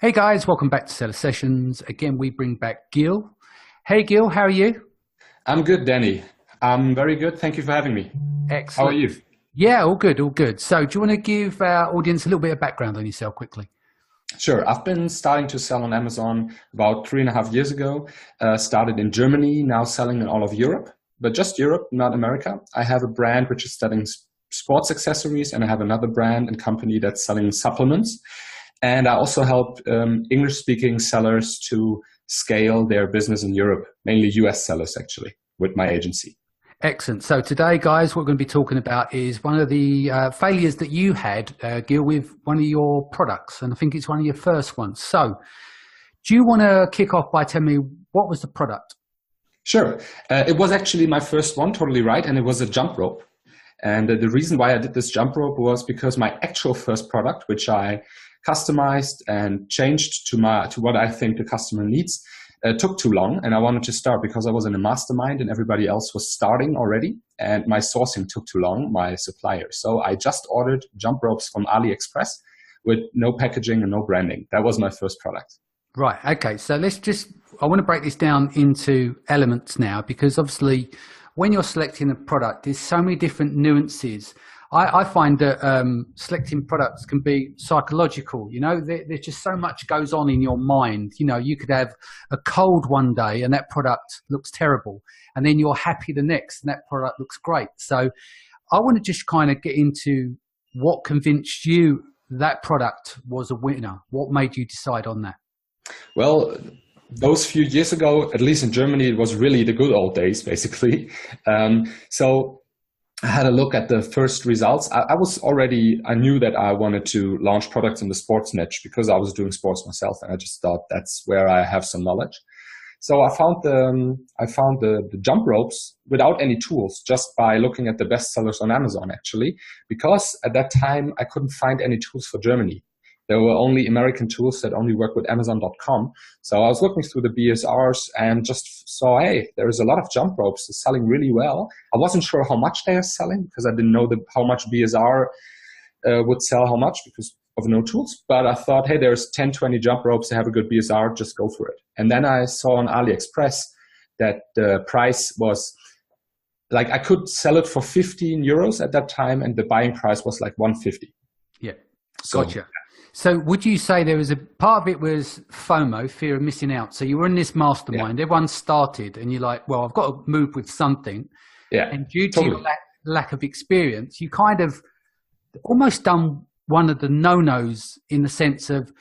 Hey guys, welcome back to Seller Sessions. Again, we bring back Gil. Hey Gil, how are you? I'm good, Danny. I'm very good. Thank you for having me. How are Excellent. you? Yeah, all good, all good. So, do you want to give our audience a little bit of background on yourself quickly? Sure. I've been starting to sell on Amazon about 3.5 years ago. Started in Germany, now selling in all of Europe, but just Europe, not America. I have a brand which is selling sports accessories, and I have another brand and company that's selling supplements. And I also help English-speaking sellers to scale their business in Europe, mainly US sellers, actually, with my agency. Excellent. So today, guys, what we're going to be talking about is one of the failures that you had, Gil, with one of your products. And I think it's one of your first ones. So do you want to kick off by telling me what was the product? Sure. It was actually my first one, totally right, and it was a jump rope. And the reason why I did this jump rope was because my actual first product, which I customized and changed to what I think the customer needs, took too long, and I wanted to start because I was in a mastermind and everybody else was starting already, and my sourcing took too long, my supplier. So I just ordered jump ropes from AliExpress with no packaging and no branding. That was my first product. Right. Okay. So I want to break this down into elements now, because obviously when you're selecting a product, there's so many different nuances. I find that selecting products can be psychological. You know, there's just so much goes on in your mind. You know, you could have a cold one day and that product looks terrible, and then you're happy the next and that product looks great. So I want to just kind of get into what convinced you that product was a winner. What made you decide on that? Well, those few years ago, at least in Germany, it was really the good old days, basically. So I had a look at the first results. I knew that I wanted to launch products in the sports niche because I was doing sports myself, and I just thought that's where I have some knowledge. So I found the jump ropes without any tools, just by looking at the best sellers on Amazon, actually, because at that time I couldn't find any tools for Germany. There were only American tools that only work with Amazon.com. So I was looking through the BSRs and just saw, hey, there's a lot of jump ropes selling really well. I wasn't sure how much they are selling because I didn't know how much BSR would sell how much because of no tools. But I thought, hey, there's 10, 20 jump ropes that have a good BSR, just go for it. And then I saw on AliExpress that the price was like, I could sell it for 15 euros at that time, and the buying price was like 150. Yeah, gotcha. So would you say there was a part of it was FOMO, fear of missing out? So you were in this mastermind, everyone started, and you're like, well, I've got to move with something. Yeah. And due to your lack of experience, you kind of almost done one of the no-nos in the sense of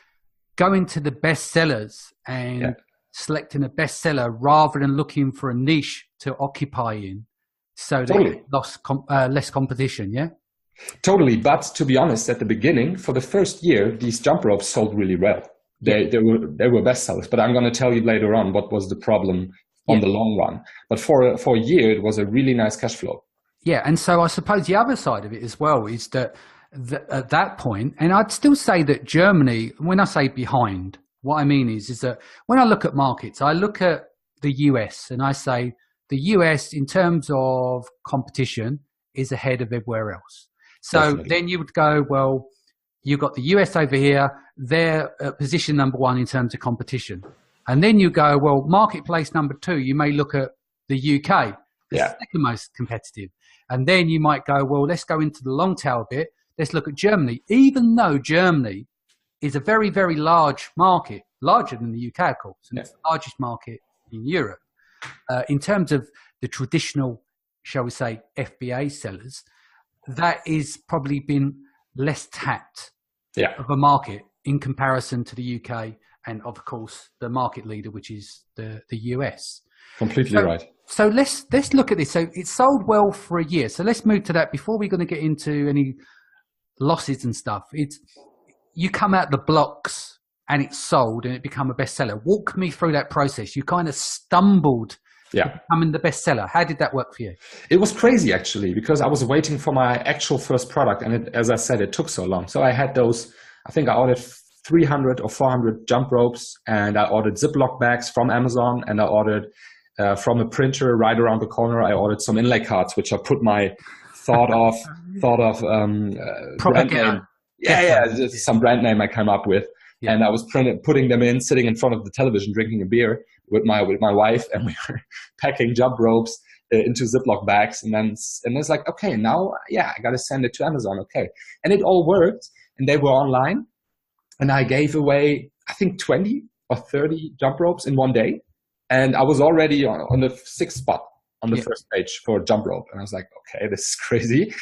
going to the best sellers and selecting a bestseller rather than looking for a niche to occupy in, so that you lost less competition, yeah? Totally, but to be honest, at the beginning, for the first year, these jump ropes sold really well. They were bestsellers, but I'm going to tell you later on what was the problem on the long run. But for a year, it was a really nice cash flow. Yeah, and so I suppose the other side of it as well is that at that point, and I'd still say that Germany, when I say behind, what I mean is that when I look at markets, I look at the US and I say the US in terms of competition is ahead of everywhere else. So Definitely. Then you would go, well, you've got the US over here, they're at position number one in terms of competition. And then you go, well, marketplace number two, you may look at the UK, the second most competitive. And then you might go, well, let's go into the long tail bit. Let's look at Germany. Even though Germany is a very, very large market, larger than the UK, of course, and it's the largest market in Europe. In terms of the traditional, shall we say, FBA sellers, that is probably been less tapped of a market in comparison to the UK and, of course, the market leader, which is the US. Completely right. So let's look at this. So it sold well for a year. So let's move to that before we're going to get into any losses and stuff. You come out the blocks and it's sold and it become a bestseller. Walk me through that process. You kind of stumbled becoming the bestseller. How did that work for you? It was crazy, actually, because I was waiting for my actual first product. And as I said, it took so long. So I had those, I think I ordered 300 or 400 jump ropes, and I ordered Ziploc bags from Amazon, and I ordered from a printer right around the corner. I ordered some inlay cards, which I put my thought of brand name. Just some brand name I came up with. Yeah. And I was putting them in, sitting in front of the television, drinking a beer with my wife, and we were packing jump ropes into Ziploc bags. And it's like, okay, now, yeah, I got to send it to Amazon. Okay. And it all worked, and they were online, and I gave away, I think 20 or 30 jump ropes in one day. And I was already on the 6th spot on the first page for jump rope. And I was like, okay, this is crazy.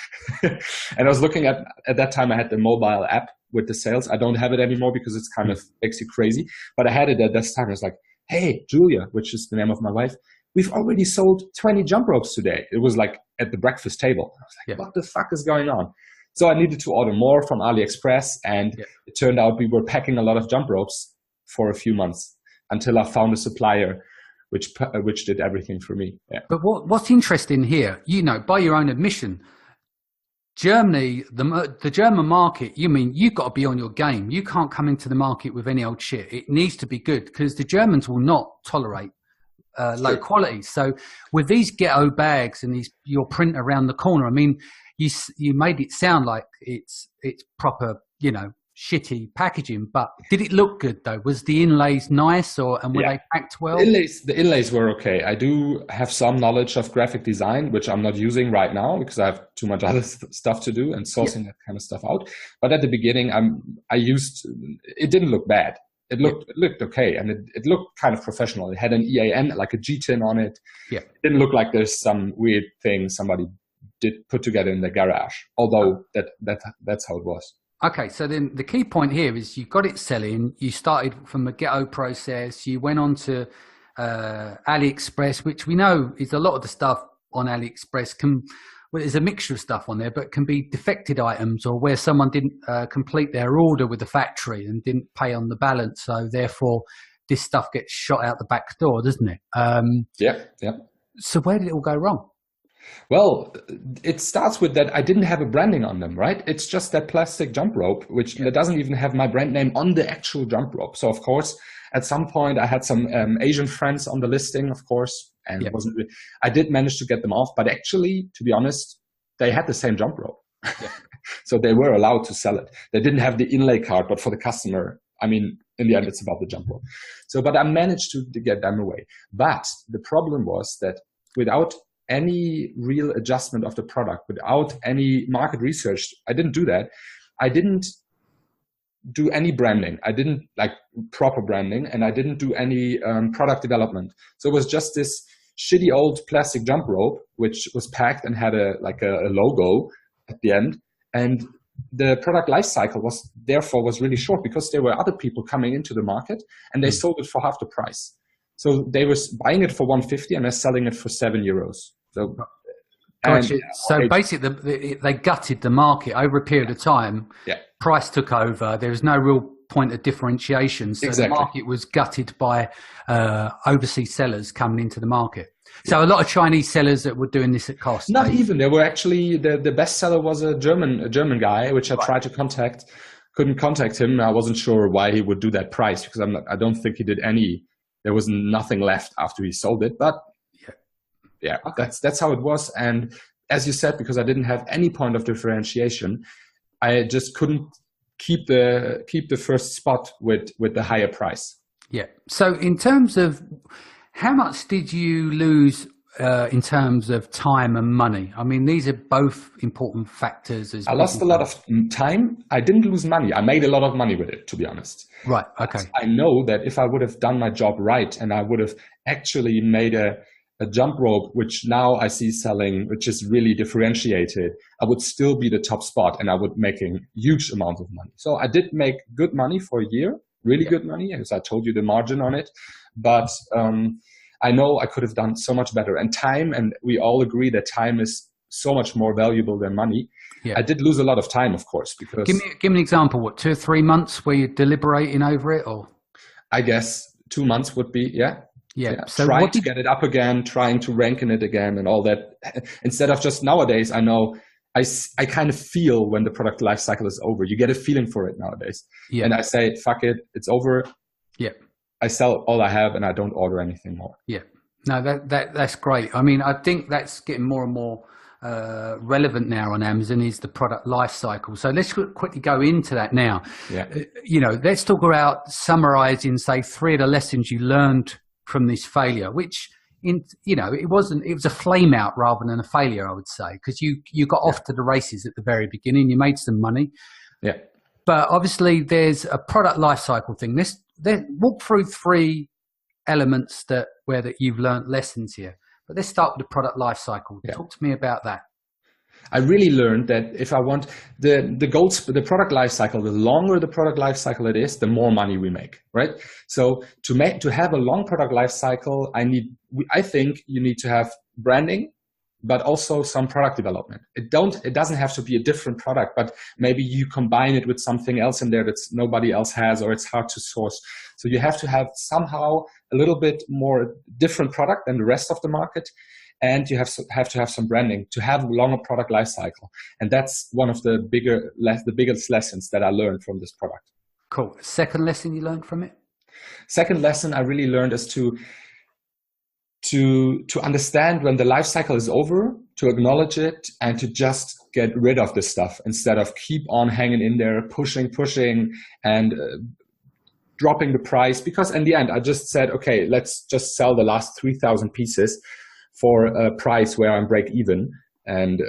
And I was looking at that time I had the mobile app with the sales. I don't have it anymore because it's kind of makes you crazy. But I had it at this time. I was like, hey, Julia, which is the name of my wife, we've already sold 20 jump ropes today. It was like at the breakfast table. I was like, what the fuck is going on? So I needed to order more from AliExpress. And it turned out we were packing a lot of jump ropes for a few months until I found a supplier which did everything for me. Yeah. But what's interesting here, by your own admission, Germany, the German market, you've got to be on your game. You can't come into the market with any old shit. It needs to be good because the Germans will not tolerate low quality. So with these ghetto bags and your print around the corner, you made it sound like it's proper, shitty packaging, but did it look good though? Was the inlays nice and were they packed well? The inlays were okay. I do have some knowledge of graphic design, which I'm not using right now because I have too much other stuff to do and sourcing that kind of stuff out. But at the beginning, it didn't look bad. It looked okay, and it looked kind of professional. It had an EAN, like a G-tin on it. Yeah. It didn't look like there's some weird thing somebody did put together in the garage, although that's how it was. Okay, so then the key point here is you got it selling, you started from the ghetto process, you went on to AliExpress, which we know is a lot of the stuff on AliExpress there's a mixture of stuff on there, but can be defected items or where someone didn't complete their order with the factory and didn't pay on the balance. So therefore, this stuff gets shot out the back door, doesn't it? Yeah. So where did it all go wrong? Well, it starts with that I didn't have a branding on them, right? It's just that plastic jump rope, which doesn't even have my brand name on the actual jump rope. So, of course, at some point I had some Asian friends on the listing, of course, and I did manage to get them off. But actually, to be honest, they had the same jump rope. So they were allowed to sell it. They didn't have the inlay card, but for the customer, in the end, it's about the jump rope. So, but I managed to get them away. But the problem was that without any real adjustment of the product, without any market research, I didn't do that. I didn't do any branding. I didn't like proper branding, and I didn't do any product development. So it was just this shitty old plastic jump rope, which was packed and had a logo at the end. And the product life cycle was really short because there were other people coming into the market and they sold it for half the price. So they were buying it for 150 and they're selling it for €7. So, gotcha. So basically, they gutted the market over a period of time. Yeah. Price took over. There was no real point of differentiation. So the market was gutted by overseas sellers coming into the market. So a lot of Chinese sellers that were doing this at cost. Not even. There were actually the best seller was a German guy, which I tried to contact. Couldn't contact him. I wasn't sure why he would do that price because I don't think he did any. There was nothing left after he sold it, but. Yeah, that's how it was. And as you said, because I didn't have any point of differentiation, I just couldn't keep the first spot with the higher price. Yeah. So in terms of how much did you lose in terms of time and money? These are both important factors. I lost a lot of time. I didn't lose money. I made a lot of money with it, to be honest. Right. Okay. But I know that if I would have done my job right and I would have actually made a jump rope, which now I see selling, which is really differentiated, I would still be the top spot and I would making huge amounts of money. So I did make good money for a year, really good money, as I told you the margin on it. But I know I could have done so much better. And time, and we all agree that time is so much more valuable than money. Yeah. I did lose a lot of time, of course, because... Give me an example, what, 2 or 3 months where you're deliberating over it, or? I guess 2 months would be, yeah. Yeah. So trying to get it up again, trying to rank in it again and all that. Instead of just nowadays, I know I kind of feel when the product life cycle is over. You get a feeling for it nowadays. Yeah. And I say, fuck it, it's over. Yeah. I sell all I have and I don't order anything more. Yeah. No, that's great. I think that's getting more and more relevant now on Amazon is the product life cycle. So let's quickly go into that now. Yeah. Let's talk about summarizing, say, 3 of the lessons you learned from this failure, which it was a flame out rather than a failure, I would say, because you got off to the races at the very beginning. You made some money. Yeah. But obviously there's a product life cycle thing. Let's walk through 3 elements that you've learned lessons here. But let's start with the product life cycle. Yeah. Talk to me about that. I really learned that if I want the product life cycle, the longer the product life cycle it is, the more money we make, right? So to have a long product life cycle, I think you need to have branding, but also some product development. It doesn't have to be a different product, but maybe you combine it with something else in there that nobody else has, or it's hard to source. So you have to have somehow a little bit more different product than the rest of the market. And you have to have some branding to have a longer product life cycle. And that's one of the biggest lessons that I learned from this product. Cool. Second lesson you learned from it? Second lesson I really learned is to understand when the life cycle is over, to acknowledge it, and to just get rid of this stuff instead of keep on hanging in there, pushing, and dropping the price. Because in the end, I just said, okay, let's just sell the last 3,000 pieces for a price where I'm break even, and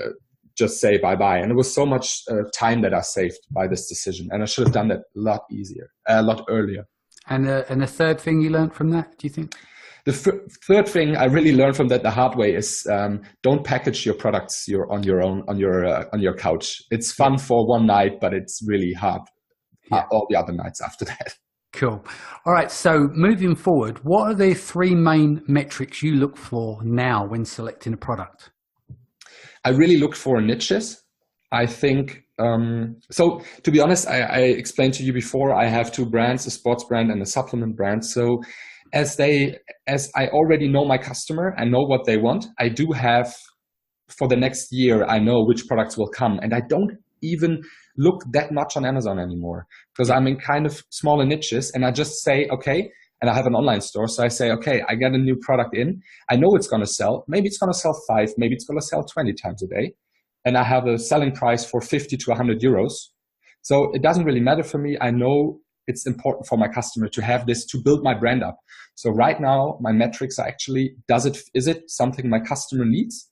just say bye-bye. And it was so much time that I saved by this decision. And I should have done that a lot earlier. And the third thing you learned from that, do you think? The third thing I really learned from that the hard way is don't package your products on your couch. It's fun for one night, but it's really hard all the other nights after that. Cool. All right. So moving forward, what are the 3 main metrics you look for now when selecting a product? I really look for niches. I think, so to be honest, I explained to you before, I have 2 brands, a sports brand and a supplement brand. So as I already know my customer, I know what they want. I do have, for the next year, I know which products will come, and I don't even look that much on Amazon anymore, because I'm in kind of smaller niches, and I just say, okay, and I have an online store. So I say, okay, I get a new product in. I know it's going to sell. Maybe it's going to sell 5, maybe it's going to sell 20 times a day. And I have a selling price for 50 to 100 euros. So it doesn't really matter for me. I know it's important for my customer to have this to build my brand up. So right now, my metrics are actually, is it something my customer needs?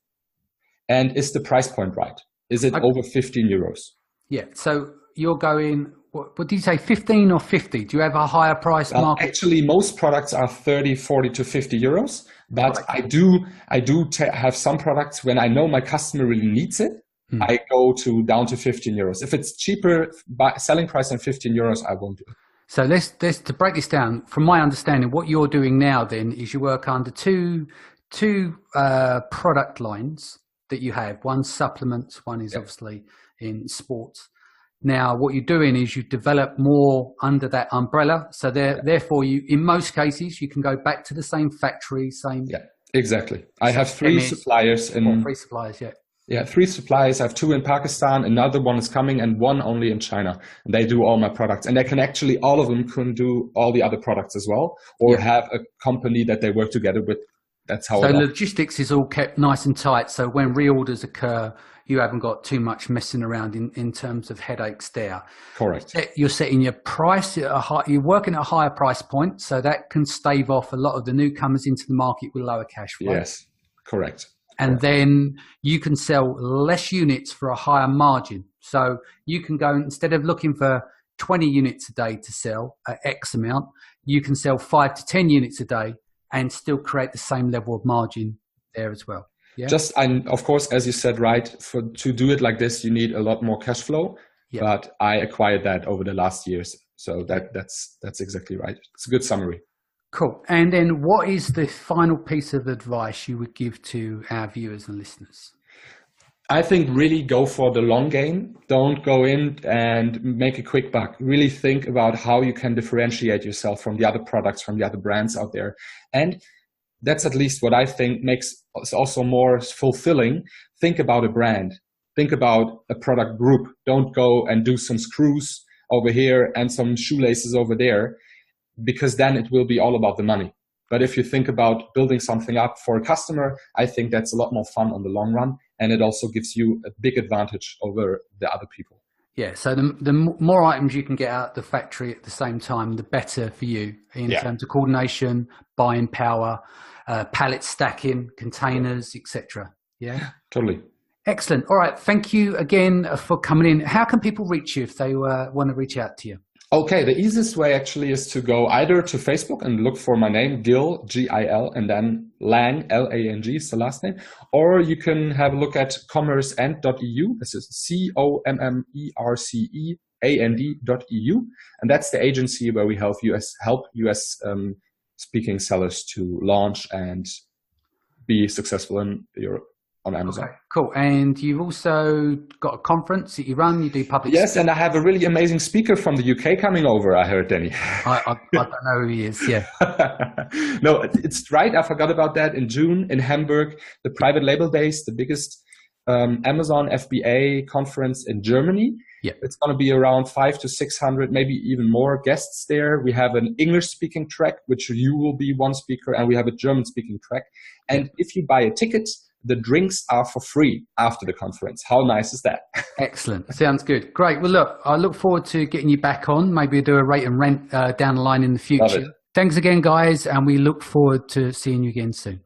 And is the price point right? Is it over 15 euros? Yeah. So you're going, what did you say, 15 or 50? Do you have a higher price market? Actually, most products are 30, 40 to 50 euros. But I do have some products when I know my customer really needs it. I go down to 15 euros. If it's cheaper, selling price than 15 euros, I won't do it. So let's to break this down. From my understanding, what you're doing now then is you work under two product lines that you have. One supplements, one is obviously in sports. Now, what you're doing is you develop more under that umbrella. So therefore, in most cases, you can go back to the same factory, same. Yeah, exactly. I have 3 suppliers. 3 suppliers, Yeah, 3 suppliers. I have 2 in Pakistan, another one is coming, and 1 only in China. And they do all my products. And all of them can do all the other products as well, or have a company that they work together with. That's how. So logistics is all kept nice and tight. So when reorders occur, you haven't got too much messing around in terms of headaches there. Correct. You're setting your price you're working at a higher price point, so that can stave off a lot of the newcomers into the market with lower cash flow. Yes, correct. And then you can sell less units for a higher margin. So you can go, instead of looking for 20 units a day to sell at X amount, you can sell 5 to 10 units a day and still create the same level of margin there as well. Yeah. Of course, as you said, right, to do it like this, you need a lot more cash flow. Yeah. But I acquired that over the last years. So that's exactly right. It's a good summary. Cool. And then what is the final piece of advice you would give to our viewers and listeners? I think really go for the long game. Don't go in and make a quick buck. Really think about how you can differentiate yourself from the other products, from the other brands out there. And that's at least what I think makes us also more fulfilling. Think about a brand. Think about a product group. Don't go and do some screws over here and some shoelaces over there, because then it will be all about the money. But if you think about building something up for a customer, I think that's a lot more fun on the long run. and it also gives you a big advantage over the other people. Yeah, so the more items you can get out of the factory at the same time, the better for you in terms of coordination, buying power, pallet stacking, containers, etc. Yeah, totally. Excellent. All right. Thank you again for coming in. How can people reach you if they want to reach out to you? Okay, the easiest way actually is to go either to Facebook and look for my name, Gil, G-I-L, and then Lang, L-A-N-G is the last name. Or you can have a look at commerceand.eu. This is COMMERCEAND.eu. And that's the agency where we help US speaking sellers to launch and be successful in Europe on Amazon. Okay, cool. And you've also got a conference that you run, you do public Yes, and I have a really amazing speaker from the UK coming over, I heard, Danny. I don't know who he is, yeah. No, it's right, I forgot about that. In June in Hamburg, the Private Label Days, the biggest Amazon FBA conference in Germany. Yeah. It's going to be around 500 to 600, maybe even more guests there. We have an English-speaking track, which you will be one speaker, and we have a German-speaking track. And if you buy a ticket, the drinks are for free after the conference. How nice is that? Excellent. Sounds good. Great. Well, look, I look forward to getting you back on. Maybe do a rate and rent down the line in the future. Thanks again, guys, and we look forward to seeing you again soon.